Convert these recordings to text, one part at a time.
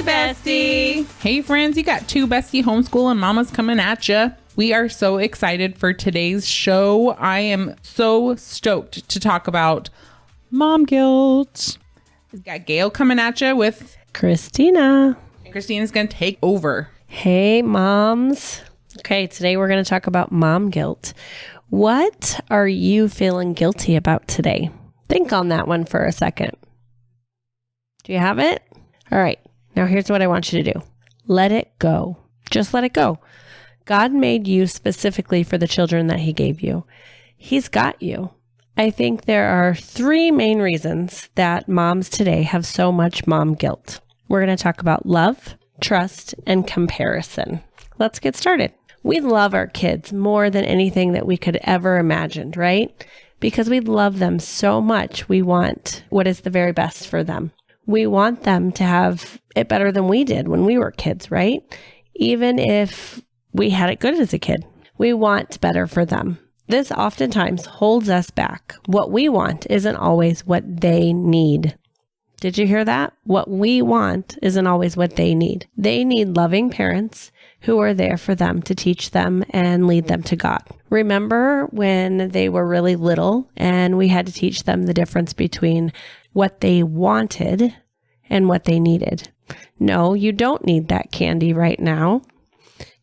bestie. Hey, friends, you got two bestie homeschooling mamas coming at you. We are so excited for today's show. I am so stoked to talk about mom guilt. We've got Gale coming at you with Christina. Christina's going to take over. Hey, moms. Okay, today we're going to talk about mom guilt. What are you feeling guilty about today? Think on that one for a second. Do you have it? All right. Now here's what I want you to do. Let it go. Just let it go. God made you specifically for the children that he gave you. He's got you. I think there are three main reasons that moms today have so much mom guilt. We're going to talk about love, trust, and comparison. Let's get started. We love our kids more than anything that we could ever imagine, right? Because we love them so much, we want what is the very best for them. We want them to have it better than we did when we were kids, right? Even if we had it good as a kid, we want better for them. This oftentimes holds us back. What we want isn't always what they need. Did you hear that? What we want isn't always what they need. They need loving parents who are there for them to teach them and lead them to God. Remember when they were really little and we had to teach them the difference between what they wanted and what they needed? No, you don't need that candy right now.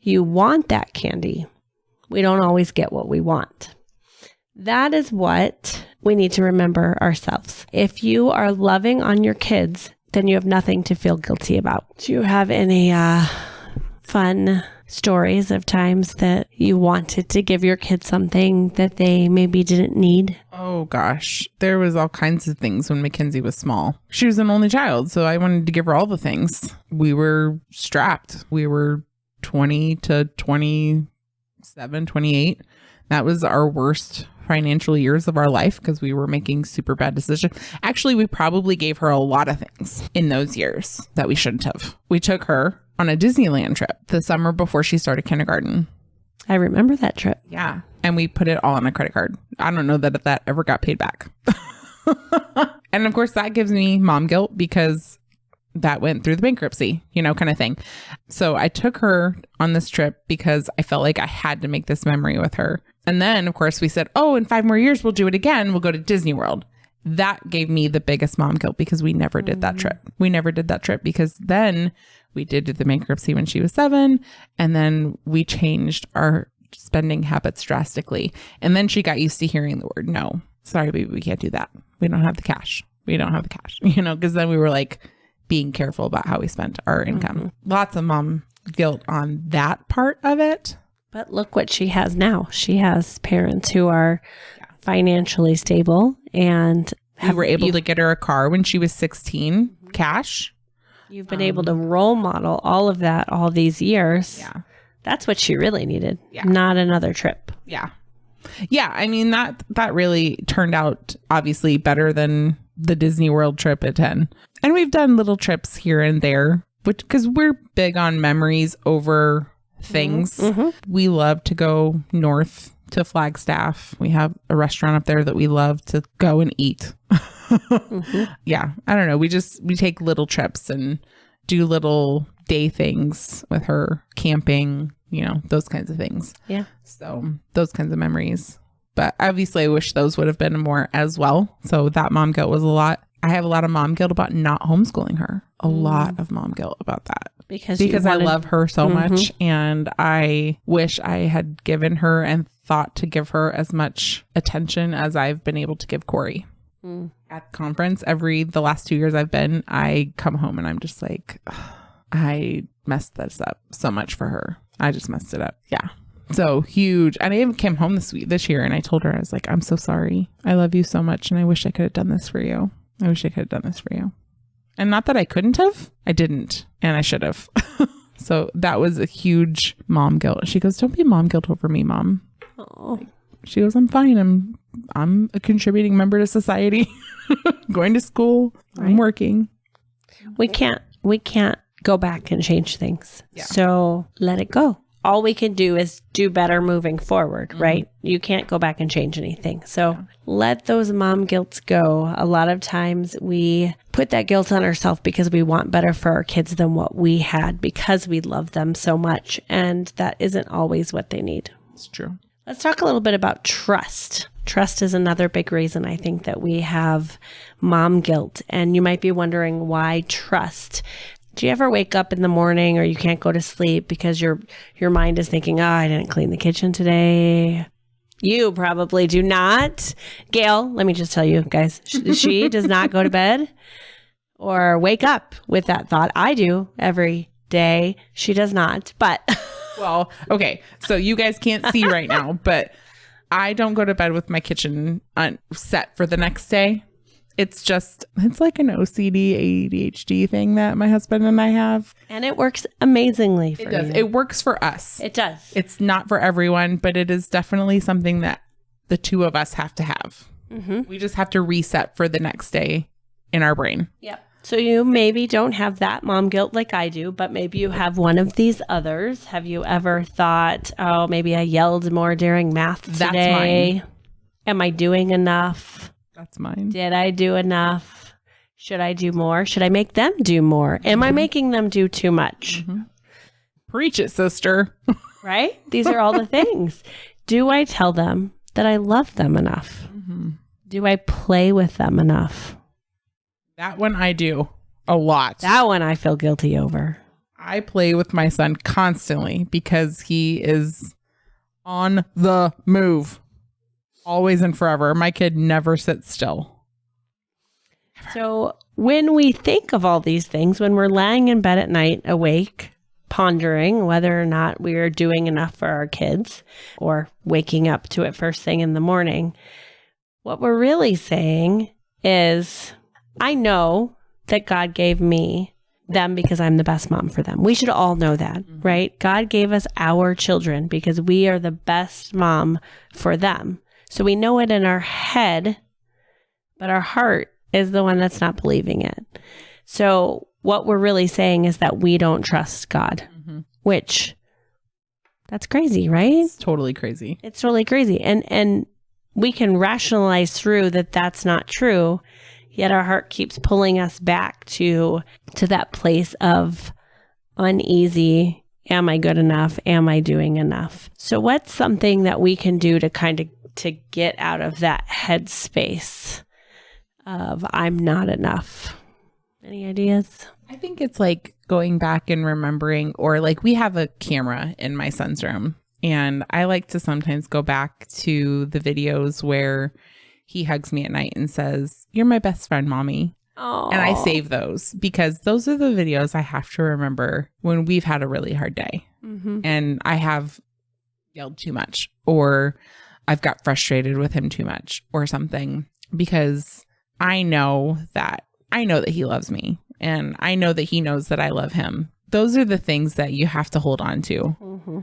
You want that candy. We don't always get what we want. That is what we need to remember ourselves. If you are loving on your kids, then you have nothing to feel guilty about. Do you have any fun stories of times that you wanted to give your kids something that they maybe didn't need? Oh gosh, there was all kinds of things when Mackenzie was small. She was an only child, so I wanted to give her all the things. We were strapped. We were 20 to 27, 28. That was our worst financial years of our life because we were making super bad decisions. Actually, we probably gave her a lot of things in those years that we shouldn't have. We took her on a Disneyland trip the summer before she started kindergarten. I remember that trip. Yeah. And we put it all on a credit card. I don't know that that ever got paid back. And of course, that gives me mom guilt because that went through the bankruptcy, kind of thing. So I took her on this trip because I felt like I had to make this memory with her. And then, of course, we said, oh, in 5 more years, we'll do it again. We'll go to Disney World. That gave me the biggest mom guilt because we never did that trip. We never did that trip because then we did the bankruptcy when she was 7. And then we changed our spending habits drastically. And then she got used to hearing the word, no, sorry, baby, we can't do that. We don't have the cash. We don't have the cash, because then we were like being careful about how we spent our income. Lots of mom guilt on that part of it. But look what she has now. She has parents who are financially stable and we were able to get her a car when she was 16, cash. You've been able to role model all of that all these years. Yeah. That's what she really needed, not another trip. Yeah. Yeah. I mean, that really turned out obviously better than the Disney World trip at 10. And we've done little trips here and there, because we're big on memories over things. Mm-hmm. We love to go north to Flagstaff. We have a restaurant up there that we love to go and eat. Yeah. I don't know. We take little trips and do little day things with her, camping, those kinds of things. Yeah. So those kinds of memories. But obviously I wish those would have been more as well. So that mom guilt was a lot. I have a lot of mom guilt about not homeschooling her. A lot of mom guilt about that. Because I love her so much. And I wish I had given her and thought to give her as much attention as I've been able to give Corey. At conference, the last 2 years I've been, I come home and I'm just like, I messed this up so much for her. I just messed it up. Yeah. So huge. And I even came home this year and I told her, I was like, I'm so sorry. I love you so much. And I wish I could have done this for you. And not that I couldn't have, I didn't. And I should have. So that was a huge mom guilt. She goes, don't be mom guilt over me, Mom. Oh. She goes, I'm fine. I'm a contributing member to society. Going to school. Right. I'm working. We can't go back and change things. Yeah. So let it go. all we can do is do better moving forward, right? You can't go back and change anything. So let those mom guilts go. A lot of times we put that guilt on ourselves because we want better for our kids than what we had because we love them so much. And that isn't always what they need. It's true. Let's talk a little bit about trust. Trust is another big reason I think that we have mom guilt. And you might be wondering why trust. Do you ever wake up in the morning or you can't go to sleep because your mind is thinking, oh, I didn't clean the kitchen today? You probably do not. Gale, let me just tell you guys, she does not go to bed or wake up with that thought. I do every day. She does not, but... Well, okay. So you guys can't see right now, but I don't go to bed with my kitchen set for the next day. It's like an OCD, ADHD thing that my husband and I have. And it works amazingly for you. It does. It works for us. It does. It's not for everyone, but it is definitely something that the two of us have to have. Mm-hmm. We just have to reset for the next day in our brain. Yep. So you maybe don't have that mom guilt like I do, but maybe you have one of these others. Have you ever thought, oh, maybe I yelled more during math today? That's mine. Am I doing enough? That's mine. Did I do enough? Should I do more? Should I make them do more? Am I making them do too much? Mm-hmm. Preach it, sister. Right? These are all the things. Do I tell them that I love them enough? Mm-hmm. Do I play with them enough? That one I do a lot. That one I feel guilty over. I play with my son constantly because he is on the move. Always and forever. My kid never sits still. So when we think of all these things, when we're lying in bed at night awake, pondering whether or not we are doing enough for our kids or waking up to it first thing in the morning, what we're really saying is, I know that God gave me them because I'm the best mom for them. We should all know that, right? God gave us our children because we are the best mom for them. So we know it in our head, but our heart is the one that's not believing it. So what we're really saying is that we don't trust God, which that's crazy, right? It's totally crazy. It's totally crazy. And we can rationalize through that that's not true, yet our heart keeps pulling us back to that place of uneasy. Am I good enough? Am I doing enough? So what's something that we can do to get out of that headspace of I'm not enough? Any ideas? I think it's like going back and remembering, or like we have a camera in my son's room, and I like to sometimes go back to the videos where he hugs me at night and says, "You're my best friend, mommy." Aww. And I save those because those are the videos I have to remember when we've had a really hard day and I have yelled too much, or I've got frustrated with him too much or something, because I know that he loves me and I know that he knows that I love him. Those are the things that you have to hold on to. Mm-hmm.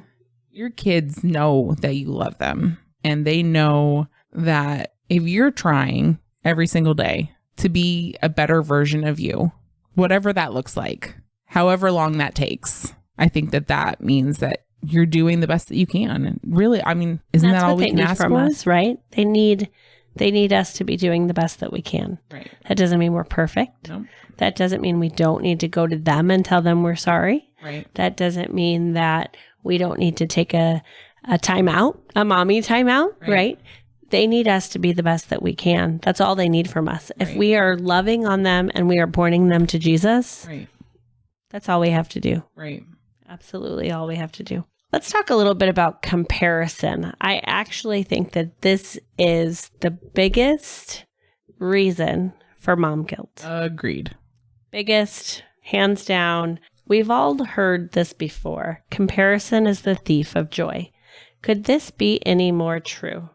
Your kids know that you love them, and they know that if you're trying every single day to be a better version of you, whatever that looks like, however long that takes, I think that means that you're doing the best that you can. And really, I mean, isn't that all we can ask from for? Us, right? They need us to be doing the best that we can. Right. That doesn't mean we're perfect. Nope. That doesn't mean we don't need to go to them and tell them we're sorry. Right. That doesn't mean that we don't need to take a timeout, a mommy timeout, right? They need us to be the best that we can. That's all they need from us. If we are loving on them and we are pointing them to Jesus, that's all we have to do. Right. Absolutely all we have to do. Let's talk a little bit about comparison. I actually think that this is the biggest reason for mom guilt. Agreed. Biggest, hands down. We've all heard this before. Comparison is the thief of joy. Could this be any more true?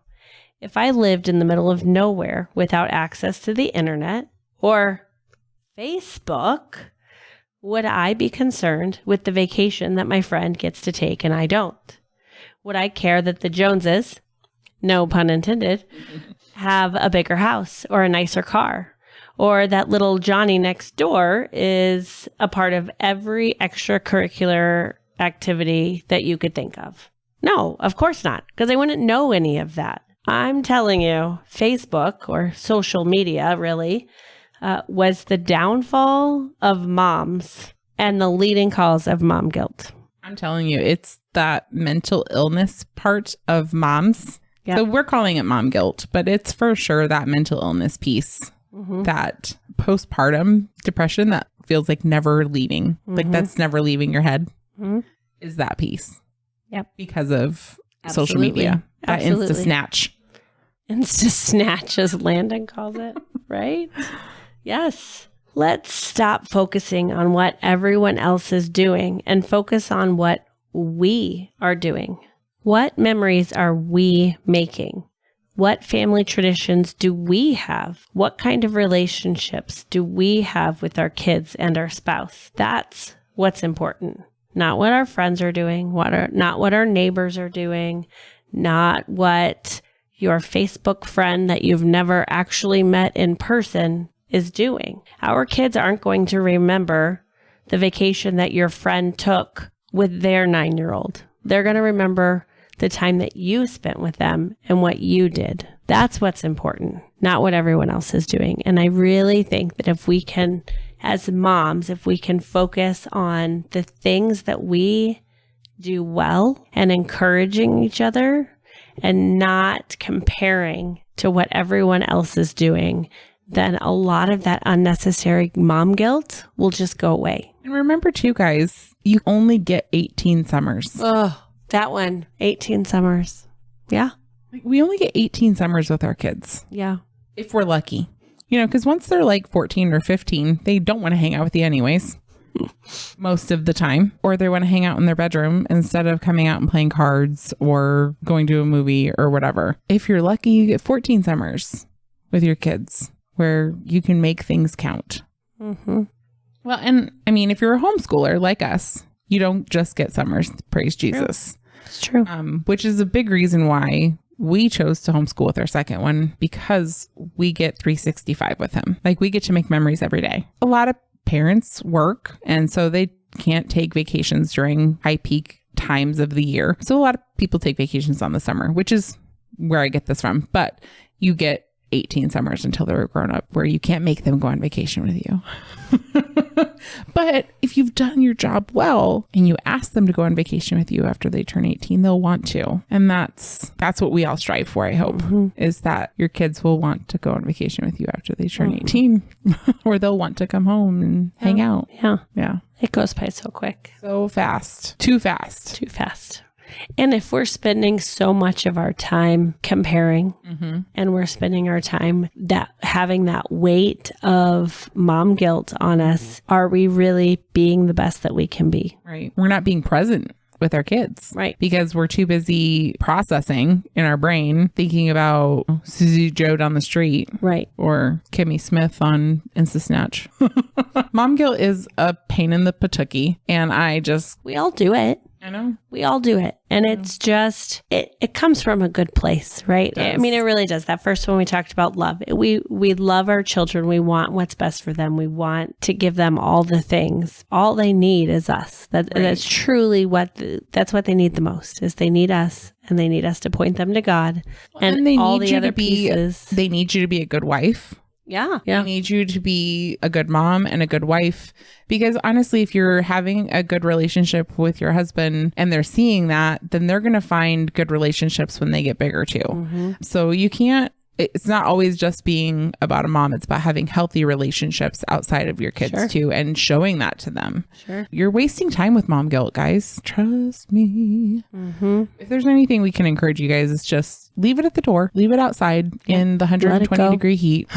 If I lived in the middle of nowhere without access to the internet or Facebook, would I be concerned with the vacation that my friend gets to take and I don't? Would I care that the Joneses, no pun intended, have a bigger house or a nicer car? Or that little Johnny next door is a part of every extracurricular activity that you could think of? No, of course not, because I wouldn't know any of that. I'm telling you, Facebook or social media really was the downfall of moms and the leading cause of mom guilt. I'm telling you, it's that mental illness part of moms. Yep. So we're calling it mom guilt, but it's for sure that mental illness piece, that postpartum depression that feels like never leaving, like that's never leaving your head, is that piece. Yep. Because of social media, that Insta snatch. Insta snatch, as Landon calls it, right? Yes. Let's stop focusing on what everyone else is doing and focus on what we are doing. What memories are we making? What family traditions do we have? What kind of relationships do we have with our kids and our spouse? That's what's important. Not what our friends are doing, not what our neighbors are doing, not what your Facebook friend that you've never actually met in person is doing. Our kids aren't going to remember the vacation that your friend took with their 9-year-old. They're going to remember the time that you spent with them and what you did. That's what's important, not what everyone else is doing. And I really think that if we can, as moms, if we can focus on the things that we do well and encouraging each other and not comparing to what everyone else is doing, then a lot of that unnecessary mom guilt will just go away. And remember too, guys, you only get 18 summers. Oh, that one, 18 summers. Yeah. We only get 18 summers with our kids. Yeah. If we're lucky. You know, because once they're like 14 or 15, they don't want to hang out with you anyways. Most of the time. Or they want to hang out in their bedroom instead of coming out and playing cards or going to a movie or whatever. If you're lucky, you get 14 summers with your kids where you can make things count. Well, and I mean, if you're a homeschooler like us, you don't just get summers. Praise Jesus. It's true. Which is a big reason why we chose to homeschool with our second one, because we get 365 with him. Like, we get to make memories every day. A lot of parents work, and so they can't take vacations during high peak times of the year. So a lot of people take vacations on the summer, which is where I get this from. But you get 18 summers until they're grown up where you can't make them go on vacation with you. But if you've done your job well and you ask them to go on vacation with you after they turn 18, they'll want to. And that's what we all strive for, I hope, is that your kids will want to go on vacation with you after they turn 18, or they'll want to come home and hang out. Yeah. It goes by so quick. So fast. Too fast. Too fast. And if we're spending so much of our time comparing and we're spending our time having that weight of mom guilt on us, are we really being the best that we can be? Right. We're not being present with our kids. Right. Because we're too busy processing in our brain, thinking about Susie Joe down the street. Right. Or Kimmy Smith on Insta Snatch. Mom guilt is a pain in the patookie. And we all do it. I know. We all do it. And it's just, it comes from a good place, right? I mean, it really does. That first one we talked about love. We love our children. We want what's best for them. We want to give them all the things. All they need is us. That's truly that's what they need the most, is they need us, and they need us to point them to God. And they all need the you other to be, pieces. They need you to be a good wife. Yeah. They need you to be a good mom and a good wife, because honestly, if you're having a good relationship with your husband and they're seeing that, then they're going to find good relationships when they get bigger too. So it's not always just being about a mom. It's about having healthy relationships outside of your kids too, and showing that to them. You're wasting time with mom guilt, guys. Trust me. If there's anything we can encourage you guys, it's just leave it at the door. Leave it outside in the 120 degree heat.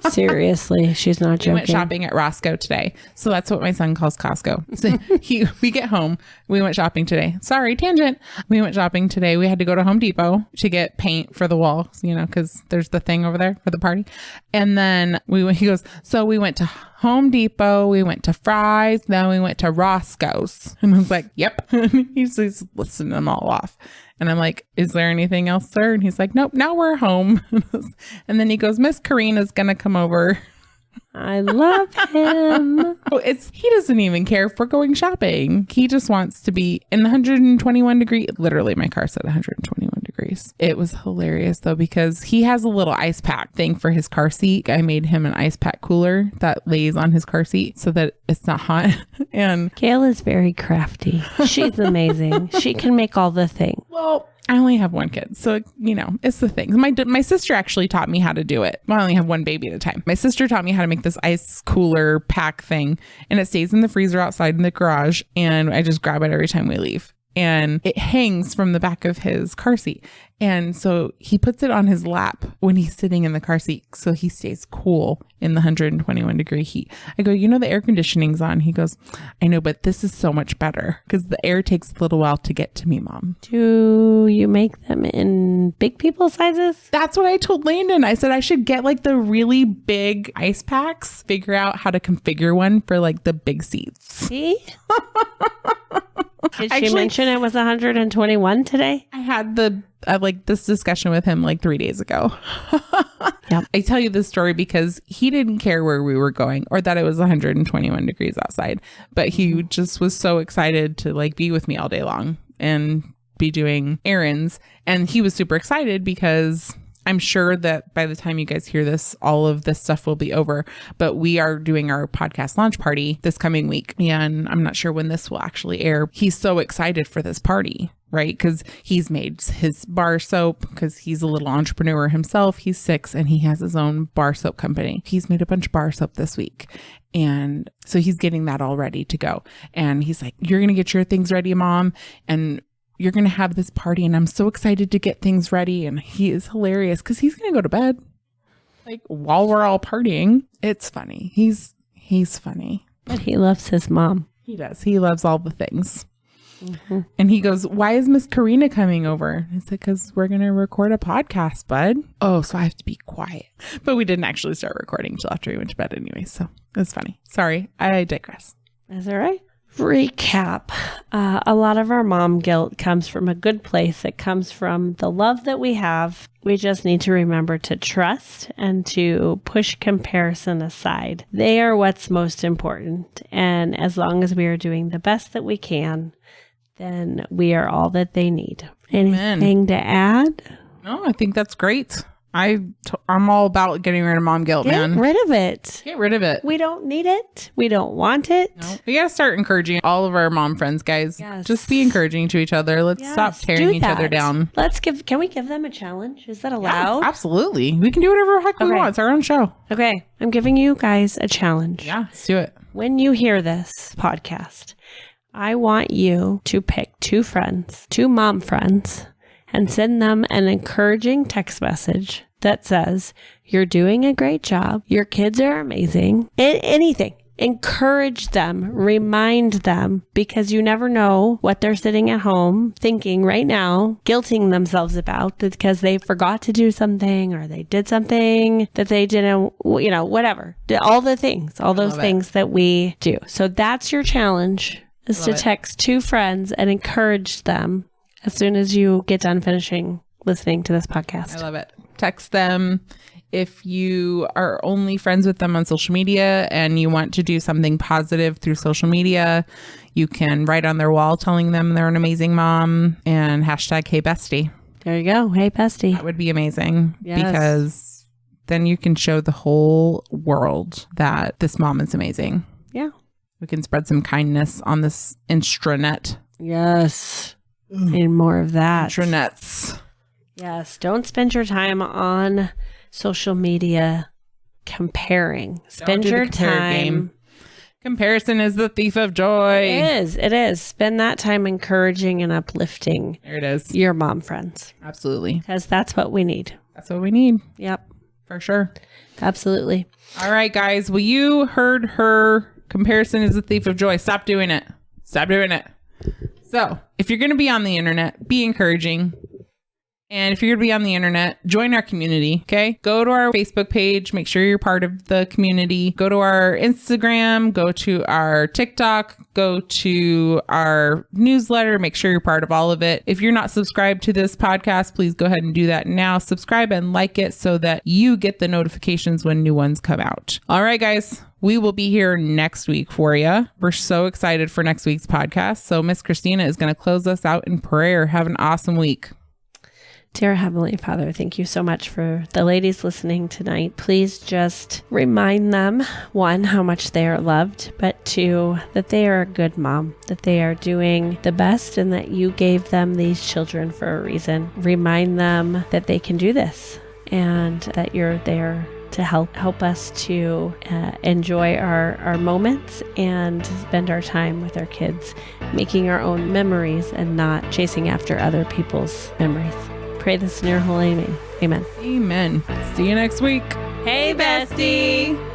Seriously, she's not joking. We went shopping at Roscoe today. So that's what my son calls Costco. So we get home. We went shopping today. Sorry, tangent. We went shopping today. We had to go to Home Depot to get paint for the walls, because there's the thing over there for the party. And then he goes, so we went to Home Depot, we went to Fry's, then we went to Roscoe's. And I was like, yep. He's listing them all off. And I'm like, is there anything else, sir? And he's like, nope, now we're home. And then he goes, Miss Karina's going to come over I love him. Oh, he doesn't even care if we're going shopping. He just wants to be in the 121 degree. Literally, my car said 121 degrees. It was hilarious though, because he has a little ice pack thing for his car seat. I made him an ice pack cooler that lays on his car seat so that it's not hot. And Gale is very crafty. She's amazing. She can make all the things. well, I only have one kid, so, it's the things. My sister actually taught me how to do it. Well, I only have one baby at a time. My sister taught me how to make this ice cooler pack thing, and it stays in the freezer outside in the garage, and I just grab it every time we leave. And it hangs from the back of his car seat. And so he puts it on his lap when he's sitting in the car seat, so he stays cool in the 121 degree heat. I go, the air conditioning's on. He goes, I know, but this is so much better because the air takes a little while to get to me, Mom. Do you make them in big people sizes? That's what I told Landon. I said I should get like the really big ice packs, figure out how to configure one for like the big seats. See? Did she mention it was 121 today? I had this discussion with him like 3 days ago. Yep. I tell you this story because he didn't care where we were going or that it was 121 degrees outside, but he just was so excited to like be with me all day long and be doing errands. And he was super excited because I'm sure that by the time you guys hear this, all of this stuff will be over, but we are doing our podcast launch party this coming week. And I'm not sure when this will actually air. He's so excited for this party, right? Because he's made his bar soap because he's a little entrepreneur himself. He's 6 and he has his own bar soap company. He's made a bunch of bar soap this week. And so he's getting that all ready to go. And he's like, you're going to get your things ready, Mom. And you're going to have this party and I'm so excited to get things ready. And he is hilarious because he's going to go to bed like while we're all partying. It's funny. He's funny. But he loves his mom. He does. He loves all the things. Mm-hmm. And he goes, why is Miss Karina coming over? I said, because we're going to record a podcast, bud. Oh, so I have to be quiet. But we didn't actually start recording until after we went to bed anyway. So it's funny. Sorry, I digress. That's all right. Recap. A lot of our mom guilt comes from a good place. It comes from the love that we have. We just need to remember to trust and to push comparison aside. They are what's most important. And as long as we are doing the best that we can, then we are all that they need. Anything to add? No, I think that's great. I'm all about getting rid of mom guilt, man. Get rid of it. Get rid of it. We don't need it. We don't want it. No. We gotta start encouraging all of our mom friends, guys. Yes. Just be encouraging to each other. Let's stop tearing each other down. Can we give them a challenge? Is that allowed? Yeah, absolutely. We can do whatever the heck we want. It's our own show. Okay. I'm giving you guys a challenge. Yeah, let's do it. When you hear this podcast, I want you to pick 2 friends, 2 mom friends, and send them an encouraging text message that says, you're doing a great job. Your kids are amazing. Anything. Encourage them, remind them, because you never know what they're sitting at home thinking right now, guilting themselves about because they forgot to do something or they did something that they didn't, whatever. All the things, all those things that we do. So that's your challenge, is to text 2 friends and encourage them as soon as you get done finishing listening to this podcast. I love it. Text them. If you are only friends with them on social media and you want to do something positive through social media, you can write on their wall telling them they're an amazing mom and hashtag Hey Bestie. There you go. Hey Bestie. That would be amazing. Yes. Because then you can show the whole world that this mom is amazing. Yeah. We can spread some kindness on this intranet. Yes. Need more of that. Intranets. Yes. Don't spend your time on social media comparing. Spend your time. Comparison is the thief of joy. It is. Spend that time encouraging and uplifting. There it is. Your mom friends. Absolutely. Because that's what we need. That's what we need. Yep. For sure. Absolutely. All right, guys. Well, you heard her. Comparison is the thief of joy. Stop doing it. Stop doing it. So if you're going to be on the internet, be encouraging And if you're going to be on the internet, join our community, okay? Go to our Facebook page. Make sure you're part of the community. Go to our Instagram. Go to our TikTok. Go to our newsletter. Make sure you're part of all of it. If you're not subscribed to this podcast, please go ahead and do that now. Subscribe and like it so that you get the notifications when new ones come out. All right, guys. We will be here next week for you. We're so excited for next week's podcast. So Miss Christina is going to close us out in prayer. Have an awesome week. Dear Heavenly Father, thank you so much for the ladies listening tonight. Please just remind them, one, how much they are loved, but two, that they are a good mom, that they are doing the best and that you gave them these children for a reason. Remind them that they can do this and that you're there to help us to enjoy our moments and spend our time with our kids, making our own memories and not chasing after other people's memories. Pray this in your holy name. Amen. Amen. See you next week. Hey, bestie.